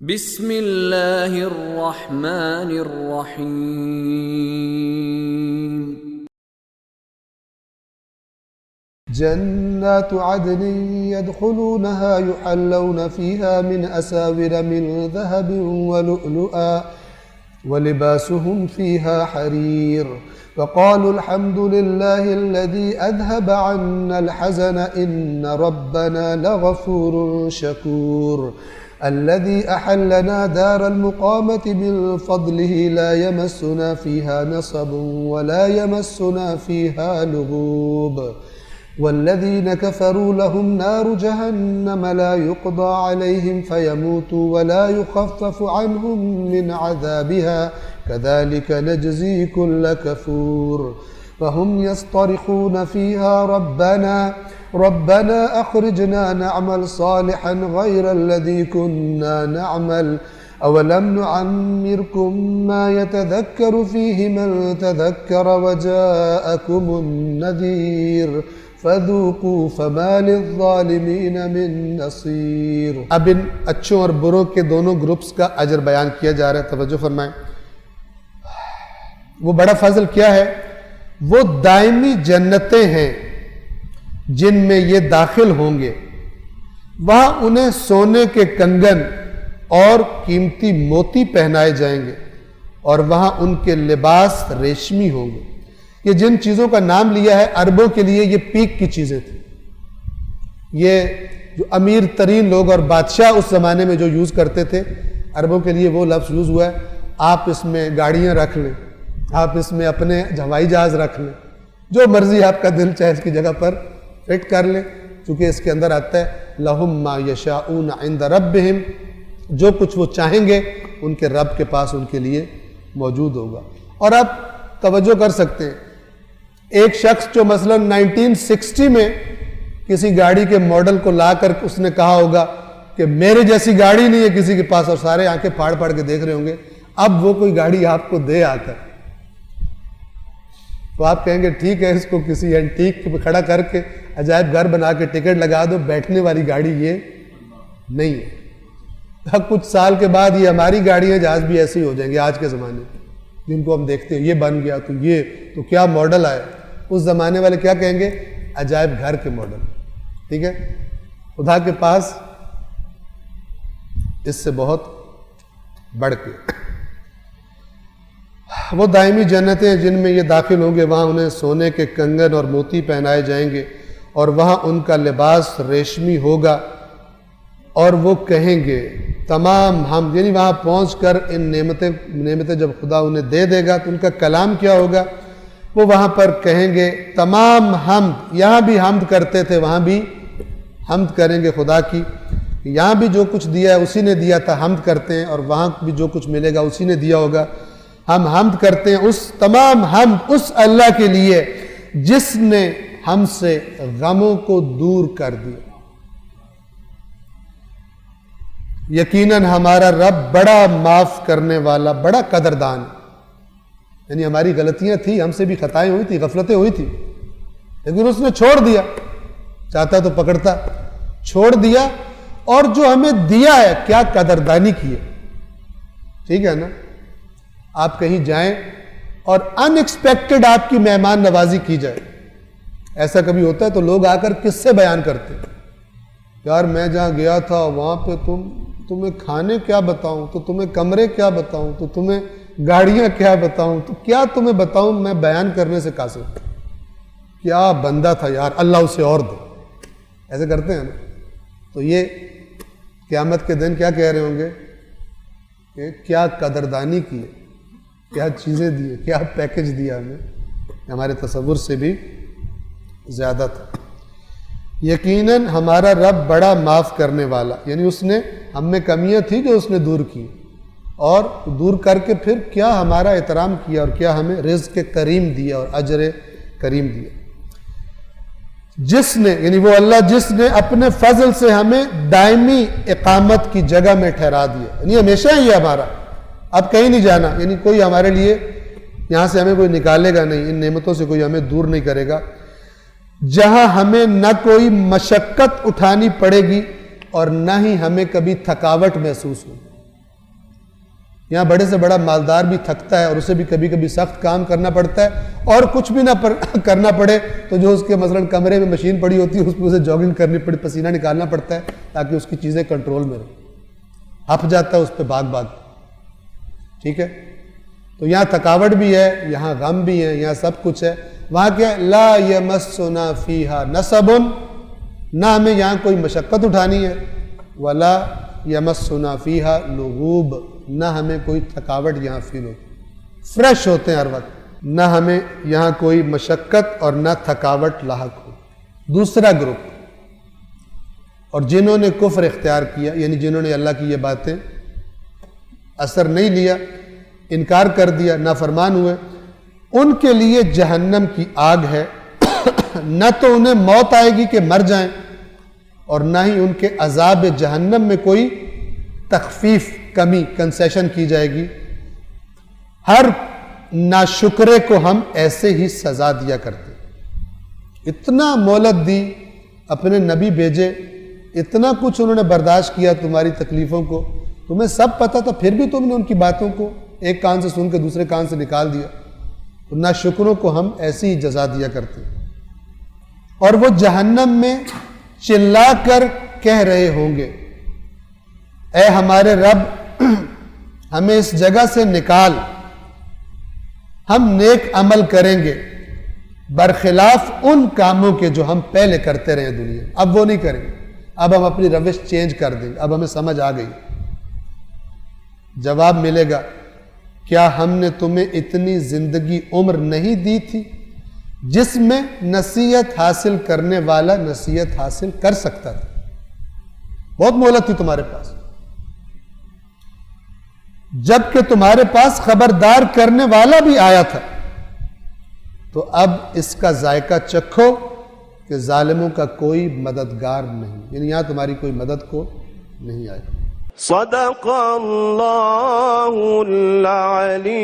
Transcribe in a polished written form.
بسم اللہ الرحمن الرحیم جنات عدن يدخلونها يحلون فيها من أساور من ذهب ولؤلؤا ولباسهم فيها حرير وقالوا الحمد لله الذي أذهب عنا الحزن إن ربنا لغفور شكور الذي أحلنا دار المقامة من فضله لا يمسنا فيها نصب ولا يمسنا فيها لغوب والذين كفروا لهم نار جهنم لا يقضى عليهم فيموتوا ولا يخفف عنهم من عذابها كذلك نجزي كل كفور فهم يصطرخون فيها ربنا أخرجنا نعمل صالحا غير الذي كنا نعمل أولم نعمركم ما يتذكر فيه من تذكر وجاءكم النذير فذوقوا فما للظالمین من نصیر۔ اب ان اچھوں اور بروں کے دونوں گروپس کا اجر بیان کیا جا رہا ہے، توجہ فرمائیں۔ وہ بڑا فضل کیا ہے؟ وہ دائمی جنتیں ہیں جن میں یہ داخل ہوں گے، وہاں انہیں سونے کے کنگن اور قیمتی موتی پہنائے جائیں گے، اور وہاں ان کے لباس ریشمی ہوں گے۔ یہ جن چیزوں کا نام لیا ہے عربوں کے لیے یہ پیک کی چیزیں تھیں۔ یہ جو امیر ترین لوگ اور بادشاہ اس زمانے میں جو یوز کرتے تھے، عربوں کے لیے وہ لفظ یوز ہوا ہے۔ آپ اس میں گاڑیاں رکھ لیں، آپ اس میں اپنے ہوائی جہاز رکھ لیں، جو مرضی آپ کا دل چاہے اس کی جگہ پر فٹ کر لیں، چونکہ اس کے اندر آتا ہے لَهُمْ مَا يَشَاءُونَ عِنْدَ رَبِّهِمْ، جو کچھ وہ چاہیں گے ان کے رب کے پاس ان کے لیے موجود ہوگا۔ اور آپ توجہ کر سکتے ہیں، ایک شخص جو مثلا 1960 میں کسی گاڑی کے ماڈل کو لا کر اس نے کہا ہوگا کہ میرے جیسی گاڑی نہیں ہے کسی کے پاس، اور سارے آنکھیں پھاڑ پھاڑ کے دیکھ رہے ہوں گے، اب وہ کوئی گاڑی آپ کو دے آ کر، تو آپ کہیں گے ٹھیک ہے، اس کو کسی اینٹیک پہ کھڑا کر کے عجائب گھر بنا کے ٹکٹ لگا دو، بیٹھنے والی گاڑی یہ نہیں ہے۔ کچھ سال کے بعد یہ ہماری گاڑیاں جہاز بھی ایسی ہو جائیں گے آج کے زمانے میں، جن کو ہم دیکھتے ہیں یہ بن گیا تو کیا ماڈل آیا، اس زمانے والے کیا کہیں گے؟ عجائب گھر کے ماڈل۔ ٹھیک ہے، خدا کے پاس اس سے بہت بڑھ کے وہ دائمی جنتیں ہیں جن میں یہ داخل ہوں گے، وہاں انہیں سونے کے کنگن اور موتی پہنائے جائیں گے، اور وہاں ان کا لباس ریشمی ہوگا، اور وہ کہیں گے تمام حمد، یعنی وہاں پہنچ کر ان نعمتیں جب خدا انہیں دے دے گا تو ان کا کلام کیا ہوگا؟ وہ وہاں پر کہیں گے تمام حمد، یہاں بھی حمد کرتے تھے وہاں بھی حمد کریں گے خدا کی، یہاں بھی جو کچھ دیا ہے اسی نے دیا تھا، حمد کرتے ہیں، اور وہاں بھی جو کچھ ملے گا اسی نے دیا ہوگا، ہم حمد کرتے ہیں اس تمام حمد اس اللہ کے لیے جس نے ہم سے غموں کو دور کر دیا۔ یقیناً ہمارا رب بڑا معاف کرنے والا، بڑا قدردان، یعنی ہماری غلطیاں تھی، ہم سے بھی خطائیں ہوئی تھی، غفلتیں ہوئی تھی، لیکن اس نے چھوڑ دیا، چاہتا تو پکڑتا، چھوڑ دیا، اور جو ہمیں دیا ہے کیا قدردانی کی ہے۔ ٹھیک ہے نا؟ آپ کہیں جائیں اور ان ایکسپیکٹڈ آپ کی مہمان نوازی کی جائے، ایسا کبھی ہوتا ہے تو لوگ آ کر کس سے بیان کرتے ہیں، یار میں جہاں گیا تھا وہاں پہ تمہیں کھانے کیا بتاؤں، تو تمہیں کمرے کیا بتاؤں، تو تمہیں گاڑیاں کیا بتاؤں، تو کیا تمہیں بتاؤں، میں بیان کرنے سے قاصر، کیا بندہ تھا یار، اللہ اسے اور دے، ایسے کرتے ہیں نا؟ تو یہ قیامت کے دن کیا کہہ رہے ہوں گے کہ کیا قدردانی کی ہے، کیا چیزیں دی، کیا پیکج دیا ہمیں، ہمارے تصور سے بھی زیادہ تھا۔ یقیناً ہمارا رب بڑا معاف کرنے والا، یعنی اس نے ہم میں کمیاں تھی جو اس نے دور کی، اور دور کر کے پھر کیا ہمارا احترام کیا، اور کیا ہمیں رزق کریم دیا اور اجر کریم دیا۔ جس نے، یعنی وہ اللہ جس نے اپنے فضل سے ہمیں دائمی اقامت کی جگہ میں ٹھہرا دیا، یعنی ہمیشہ ہی ہے ہمارا، اب کہیں نہیں جانا، یعنی کوئی ہمارے لیے یہاں سے ہمیں کوئی نکالے گا نہیں، ان نعمتوں سے کوئی ہمیں دور نہیں کرے گا، جہاں ہمیں نہ کوئی مشقت اٹھانی پڑے گی اور نہ ہی ہمیں کبھی تھکاوٹ محسوس ہوگی۔ یہاں بڑے سے بڑا مالدار بھی تھکتا ہے اور اسے بھی کبھی کبھی سخت کام کرنا پڑتا ہے، اور کچھ بھی نہ کرنا پڑے تو جو اس کے مثلا کمرے میں مشین پڑی ہوتی ہے اس پہ اسے جاگنگ کرنی پڑی، پسینہ نکالنا پڑتا ہے تاکہ اس کی چیزیں کنٹرول میں رہیں، ہپ جاتا ہے اس پہ بھاگ ٹھیک ہے۔ تو یہاں تھکاوٹ بھی ہے، یہاں غم بھی ہے، یہاں سب کچھ ہے۔ وہاں کیا لا یمسنا فیہا نصب، نہ ہمیں یہاں کوئی مشقت اٹھانی ہے، ولا یمسنا فیہا لغوب، نہ ہمیں کوئی تھکاوٹ یہاں فیل ہوتی، فریش ہوتے ہیں ہر وقت، نہ ہمیں یہاں کوئی مشقت اور نہ تھکاوٹ لاحق ہو۔ دوسرا گروپ، اور جنہوں نے کفر اختیار کیا، یعنی جنہوں نے اللہ کی یہ باتیں اثر نہیں لیا، انکار کر دیا، نافرمان ہوئے، ان کے لیے جہنم کی آگ ہے، نہ تو انہیں موت آئے گی کہ مر جائیں، اور نہ ہی ان کے عذاب جہنم میں کوئی تخفیف، کمی، کنسیشن کی جائے گی۔ ہر ناشکرے کو ہم ایسے ہی سزا دیا کرتے، اتنا مہلت دی، اپنے نبی بھیجے، اتنا کچھ انہوں نے برداشت کیا تمہاری تکلیفوں کو، تمہیں سب پتہ تھا، پھر بھی تم نے ان کی باتوں کو ایک کان سے سن کے دوسرے کان سے نکال دیا، تو ناشکروں کو ہم ایسی ہی جزا دیا کرتے۔ اور وہ جہنم میں چلا کر کہہ رہے ہوں گے، اے ہمارے رب ہمیں اس جگہ سے نکال، ہم نیک عمل کریں گے برخلاف ان کاموں کے جو ہم پہلے کرتے رہے دنیا، اب وہ نہیں کریں گے، اب ہم اپنی روش چینج کر دیں گے، اب ہمیں سمجھ آ گئی۔ جواب ملے گا، کیا ہم نے تمہیں اتنی زندگی عمر نہیں دی تھی جس میں نصیحت حاصل کرنے والا نصیحت حاصل کر سکتا تھا؟ بہت مہلت تھی تمہارے پاس، جبکہ تمہارے پاس خبردار کرنے والا بھی آیا تھا، تو اب اس کا ذائقہ چکھو کہ ظالموں کا کوئی مددگار نہیں، یعنی یہاں تمہاری کوئی مدد کو نہیں آئے گا۔ صدق اللہ العلی